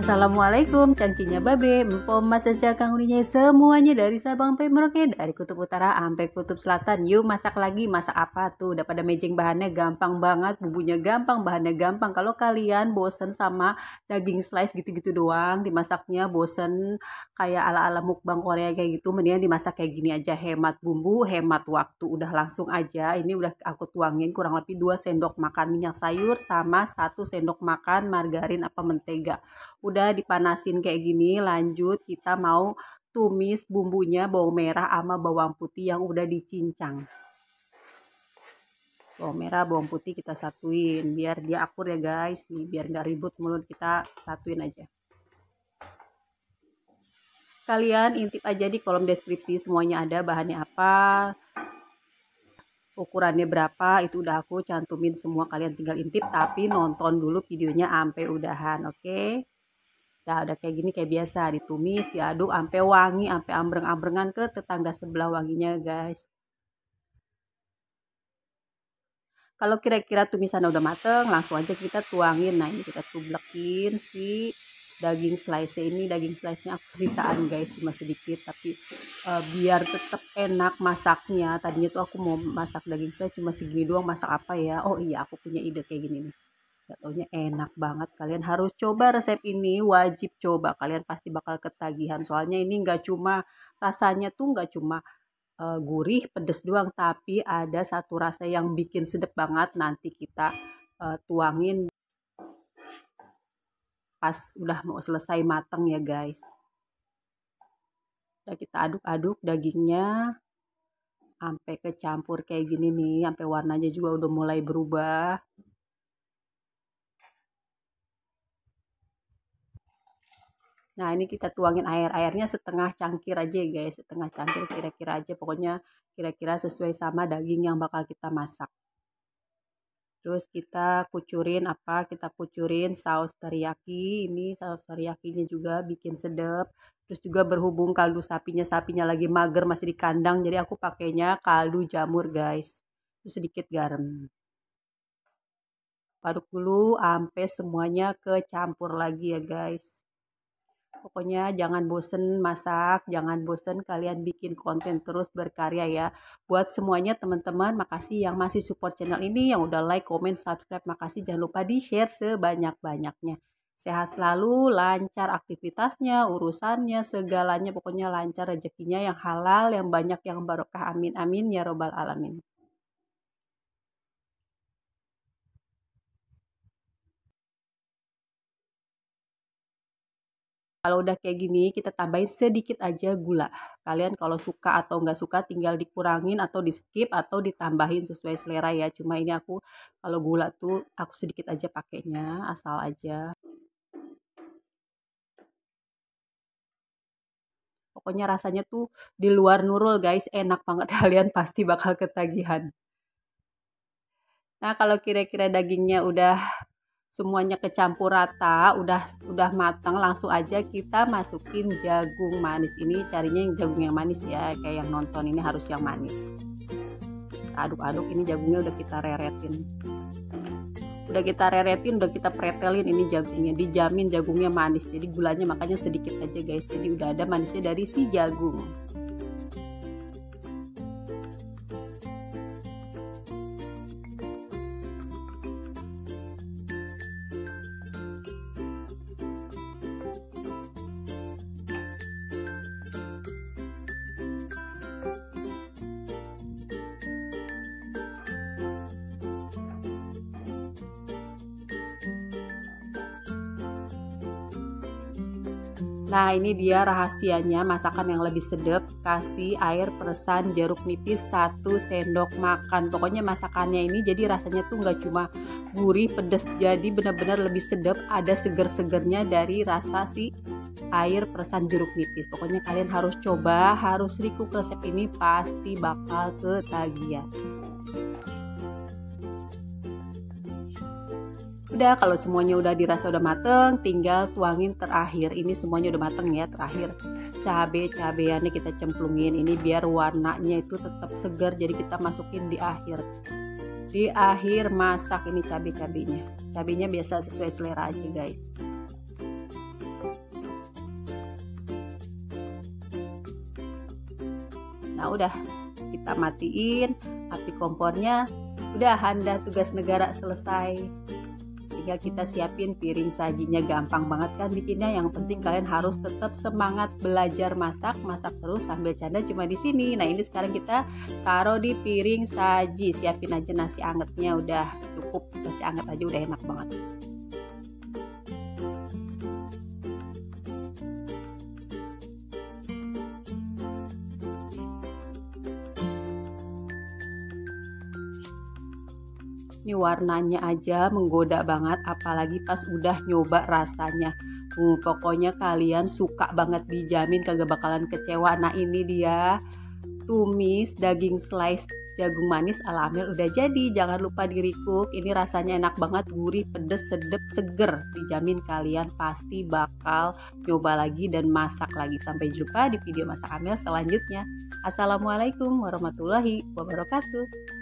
Assalamualaikum, cangcinya babe, empom masa cakang uninya semuanya dari Sabang sampai Merauke, dari kutub utara sampai kutub selatan. Yuk masak lagi, masak apa tuh? Udah pada mejeng bahannya gampang banget, bumbunya gampang, bahannya gampang. Kalau kalian bosen sama daging slice gitu-gitu doang, dimasaknya bosen kayak ala-ala mukbang Korea kayak gitu, mendingan dimasak kayak gini aja, hemat bumbu, hemat waktu. Udah langsung aja, ini udah aku tuangin kurang lebih 2 sendok makan minyak sayur sama 1 sendok makan margarin apa mentega. Udah dipanasin kayak gini, lanjut kita mau tumis bumbunya, bawang merah sama bawang putih yang udah dicincang. Bawang merah, bawang putih kita satuin biar dia akur ya guys, nih biar nggak ribut mulut, kita satuin aja. Kalian intip aja di kolom deskripsi, semuanya ada bahannya apa, ukurannya berapa, itu udah aku cantumin semua, kalian tinggal intip tapi nonton dulu videonya sampai udahan, oke? Nah, udah kayak gini kayak biasa, ditumis, diaduk sampai wangi, sampai ambreng-ambrengan ke tetangga sebelah wanginya, guys. Kalau kira-kira tumisannya udah mateng, langsung aja kita tuangin. Nah, ini kita tublekin si daging slice ini. Daging slice-nya aku sisaan, guys, cuma sedikit, tapi biar tetap enak masaknya. Tadinya tuh aku mau masak daging slice cuma segini doang, masak apa ya? Oh iya, aku punya ide kayak gini nih. Gak taunya enak banget, kalian harus coba resep ini, wajib coba, kalian pasti bakal ketagihan. Soalnya ini nggak cuma rasanya tuh nggak cuma gurih pedes doang, tapi ada satu rasa yang bikin sedep banget. Nanti kita tuangin pas udah mau selesai mateng ya guys. Udah kita aduk-aduk dagingnya sampai kecampur kayak gini nih, sampai warnanya juga udah mulai berubah. Nah, ini kita tuangin airnya setengah cangkir aja ya guys, setengah cangkir kira-kira aja, pokoknya kira-kira sesuai sama daging yang bakal kita masak. Terus kita kucurin kita kucurin saus teriyaki. Ini saus teriyakinya juga bikin sedap. Terus juga berhubung kaldu sapinya lagi mager, masih di kandang, jadi aku pakainya kaldu jamur guys. Terus sedikit garam. Aduk dulu sampai semuanya kecampur lagi ya guys. Pokoknya jangan bosen masak, jangan bosen kalian bikin konten terus berkarya ya. Buat semuanya teman-teman, makasih yang masih support channel ini, yang udah like, comment, subscribe, makasih. Jangan lupa di-share sebanyak-banyaknya. Sehat selalu, lancar aktivitasnya, urusannya, segalanya pokoknya lancar, rezekinya yang halal, yang banyak, yang barokah. Amin, amin, ya robbal alamin. Kalau udah kayak gini, kita tambahin sedikit aja gula. Kalian kalau suka atau nggak suka tinggal dikurangin atau di skip atau ditambahin sesuai selera ya. Cuma ini aku kalau gula tuh aku sedikit aja pakainya, asal aja. Pokoknya rasanya tuh di luar nurul guys, enak banget. Kalian pasti bakal ketagihan. Nah, kalau kira-kira dagingnya udah semuanya kecampur rata, udah matang, langsung aja kita masukin jagung manis. Ini carinya yang jagung yang manis ya, kayak yang nonton ini harus yang manis. Aduk-aduk, ini jagungnya udah kita reretin. Udah kita pretelin ini jagungnya, dijamin jagungnya manis. Jadi gulanya makanya sedikit aja guys. Jadi udah ada manisnya dari si jagung. Nah, ini dia rahasianya masakan yang lebih sedap. Kasih air peresan jeruk nipis 1 sendok makan. Pokoknya masakannya ini jadi rasanya tuh nggak cuma gurih pedas, jadi benar-benar lebih sedap. Ada seger-segernya dari rasa si air peresan jeruk nipis. Pokoknya kalian harus coba, harus recook resep ini, pasti bakal ketagihan. Udah, kalau semuanya udah dirasa udah mateng, tinggal tuangin terakhir. Ini semuanya udah mateng ya, terakhir cabai-cabeannya kita cemplungin. Ini biar warnanya itu tetap segar, jadi kita masukin di akhir. Di akhir masak ini cabai-cabainya. Cabainya biasa sesuai selera aja guys. Nah udah kita matiin api kompornya, udah Anda tugas negara selesai. Tinggal kita siapin piring sajinya, gampang banget kan bikinnya. Yang penting kalian harus tetap semangat belajar masak seru sambil canda cuma di sini. Nah ini sekarang kita taruh di piring saji, siapin aja nasi angetnya, udah cukup nasi anget aja udah enak banget. Ini warnanya aja menggoda banget, apalagi pas udah nyoba rasanya. Pokoknya kalian suka banget, dijamin kagak bakalan kecewa. Nah ini dia tumis daging slice jagung manis ala Amel udah jadi. Jangan lupa di recook. Ini rasanya enak banget, gurih, pedes, sedep, seger. Dijamin kalian pasti bakal nyoba lagi dan masak lagi. Sampai jumpa di video masak Amel selanjutnya. Assalamualaikum warahmatullahi wabarakatuh.